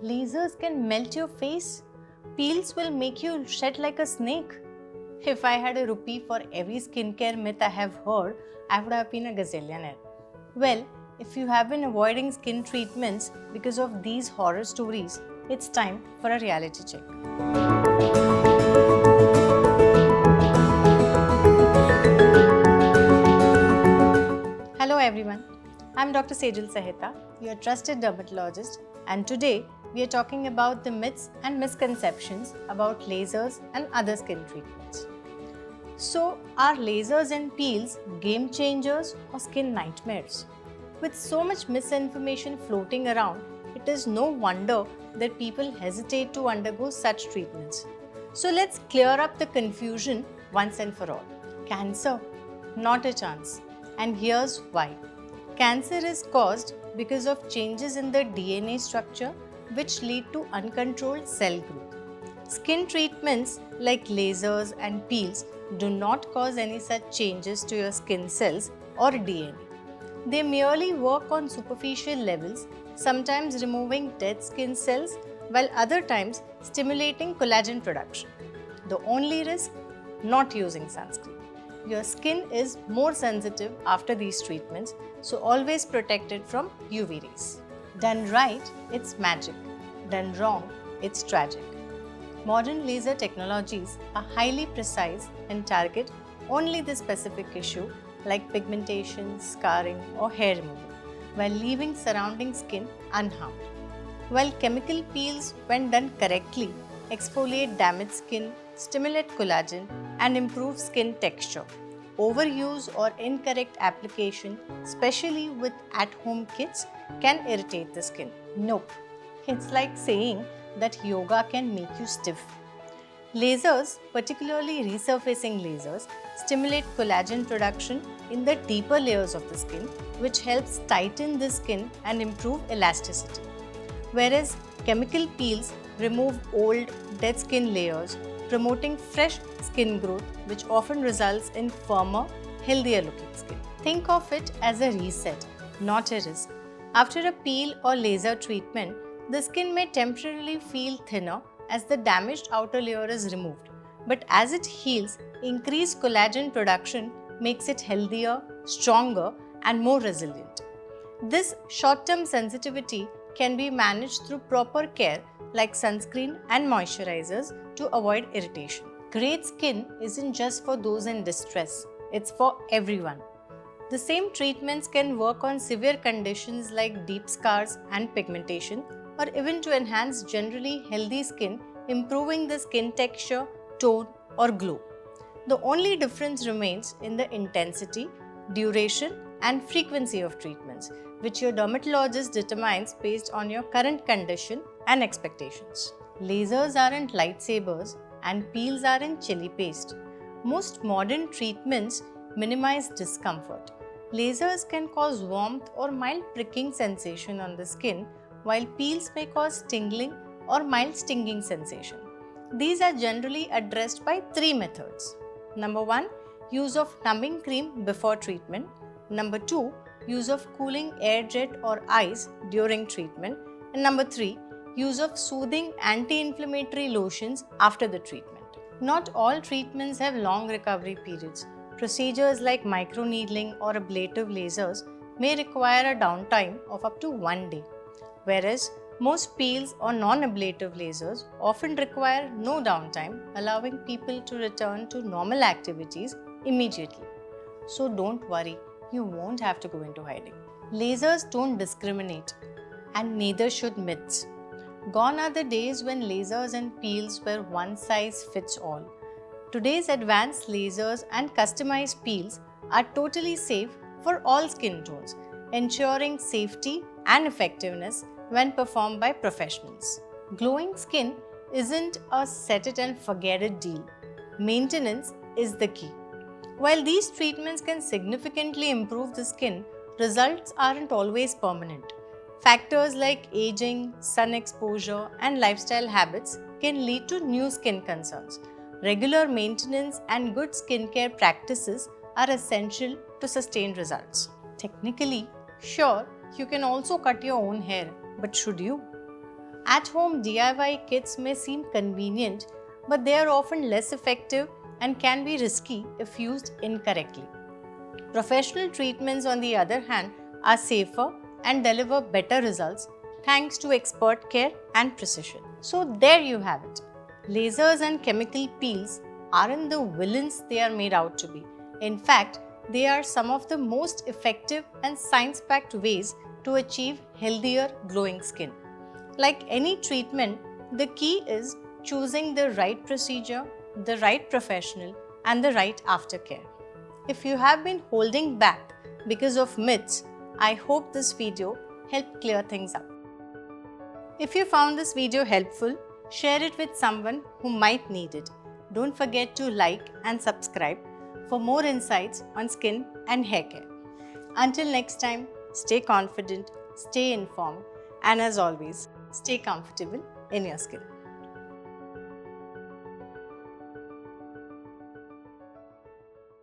Lasers can melt your face. Peels will make you shed like a snake. If I had a rupee for every skincare myth I have heard, I would have been a gazillionaire. Well, if you have been avoiding skin treatments because of these horror stories, it's time for a reality check. Hello everyone, I'm Dr. Sejal Saheta, your trusted dermatologist, and today we are talking about the myths and misconceptions about lasers and other skin treatments. So, are lasers and peels game changers or skin nightmares? With so much misinformation floating around, it is no wonder that people hesitate to undergo such treatments. So, let's clear up the confusion once and for all. Cancer? Not a chance. And here's why. Cancer is caused because of changes in the DNA structure which lead to uncontrolled cell growth. Skin treatments like lasers and peels do not cause any such changes to your skin cells or DNA. They merely work on superficial levels, sometimes removing dead skin cells, while other times stimulating collagen production. The only risk? Not using sunscreen. Your skin is more sensitive after these treatments, so always protect it from UV rays. Done right, it's magic. Done wrong, it's tragic. Modern laser technologies are highly precise and target only the specific issue like pigmentation, scarring, or hair removal, while leaving surrounding skin unharmed. While chemical peels, when done correctly, exfoliate damaged skin, stimulate collagen, and improve skin texture. Overuse or incorrect application, especially with at-home kits, can irritate the skin. Nope. It's like saying that yoga can make you stiff. Lasers, particularly resurfacing lasers, stimulate collagen production in the deeper layers of the skin, which helps tighten the skin and improve elasticity. Whereas chemical peels remove old, dead skin layers, promoting fresh skin growth, which often results in firmer, healthier looking skin. Think of it as a reset, not a risk. After a peel or laser treatment, the skin may temporarily feel thinner as the damaged outer layer is removed. But as it heals, increased collagen production makes it healthier, stronger, and more resilient. This short-term sensitivity can be managed through proper care like sunscreen and moisturizers to avoid irritation. Great skin isn't just for those in distress, it's for everyone. The same treatments can work on severe conditions like deep scars and pigmentation, or even to enhance generally healthy skin, improving the skin texture, tone, or glow. The only difference remains in the intensity, duration, and frequency of treatments, which your dermatologist determines based on your current condition and expectations. Lasers aren't lightsabers and peels aren't chili paste. Most modern treatments minimize discomfort. Lasers can cause warmth or mild pricking sensation on the skin, while peels may cause tingling or mild stinging sensation. These are generally addressed by three methods. Number 1, use of numbing cream before treatment. Number 2, use of cooling air jet or ice during treatment. And number 3, use of soothing anti-inflammatory lotions after the treatment. Not all treatments have long recovery periods. Procedures like microneedling or ablative lasers may require a downtime of up to 1 day, whereas most peels or non-ablative lasers often require no downtime, allowing people to return to normal activities immediately. So don't worry, you won't have to go into hiding. Lasers don't discriminate, and neither should myths. Gone are the days when lasers and peels were one size fits all. Today's advanced lasers and customized peels are totally safe for all skin tones, ensuring safety and effectiveness when performed by professionals. Glowing skin isn't a set it and forget it deal. Maintenance is the key. While these treatments can significantly improve the skin, results aren't always permanent. Factors like aging, sun exposure, and lifestyle habits can lead to new skin concerns. Regular maintenance and good skincare practices are essential to sustain results. Technically, sure, you can also cut your own hair, but should you? At-home DIY kits may seem convenient, but they are often less effective and can be risky if used incorrectly. Professional treatments, on the other hand, are safer and deliver better results thanks to expert care and precision. So there you have it. Lasers and chemical peels aren't the villains they are made out to be. In fact, they are some of the most effective and science-packed ways to achieve healthier, glowing skin. Like any treatment, the key is choosing the right procedure, the right professional, and the right aftercare. If you have been holding back because of myths, I hope this video helped clear things up. If you found this video helpful, share it with someone who might need it. Don't forget to like and subscribe for more insights on skin and hair care. Until next time, stay confident, stay informed, and as always, stay comfortable in your skin.